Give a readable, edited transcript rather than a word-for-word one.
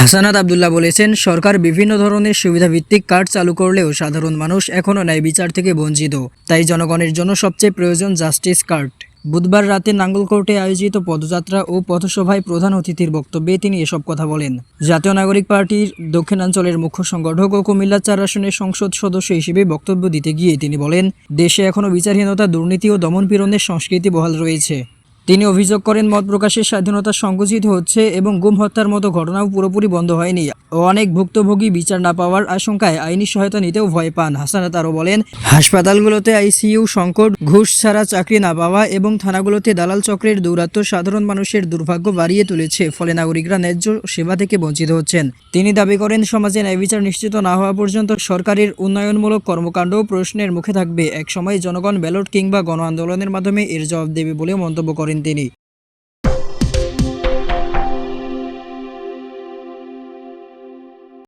হাসানাত আব্দুল্লাহ বলেছেন, সরকার বিভিন্ন ধরনের সুবিধাভিত্তিক কার্ড চালু করলেও সাধারণ মানুষ এখনও ন্যায় বিচার থেকে বঞ্চিত। তাই জনগণের জন্য সবচেয়ে প্রয়োজন জাস্টিস কার্ড। বুধবার রাতে নাঙ্গলকোর্টে আয়োজিত পদযাত্রা ও পথসভায় প্রধান অতিথির বক্তব্যে তিনি এসব কথা বলেন। জাতীয় নাগরিক পার্টির দক্ষিণাঞ্চলের মুখ্য সংগঠক ও কুমিল্লা ৪ আসনের সংসদ সদস্য হিসেবে বক্তব্য দিতে গিয়ে তিনি বলেন, দেশে এখনও বিচারহীনতা, দুর্নীতি ও দমনপীড়নের সংস্কৃতি বহাল রয়েছে। তিনি অভিযোগ করেন, মত প্রকাশের স্বাধীনতা সংকুচিত হচ্ছে এবং গুম হত্যার মতো ঘটনাও পুরোপুরি বন্ধ হয়নি। অনেক ভুক্তভোগী বিচার না পাওয়ার আশঙ্কায় আইনি সহায়তা নিতেও ভয় পান। হাসানাত আরও বলেন, হাসপাতালগুলোতে আইসিইউ সংকট, ঘুষ ছাড়া চাকরি না পাওয়া এবং থানাগুলোতে দালাল চক্রের দৌরাত্ম্য সাধারণ মানুষের দুর্ভাগ্য বাড়িয়ে তুলেছে, ফলে নাগরিকরা ন্যায্য সেবা থেকে বঞ্চিত হচ্ছেন। তিনি দাবি করেন, সমাজে ন্যায় বিচার নিশ্চিত না হওয়া পর্যন্ত সরকারের উন্নয়নমূলক কর্মকাণ্ডও প্রশ্নের মুখে থাকবে। একসময় জনগণ ব্যালট কিংবা গণ আন্দোলনের মাধ্যমে এর জবাব দেবে বলেও মন্তব্য করেন তিনি।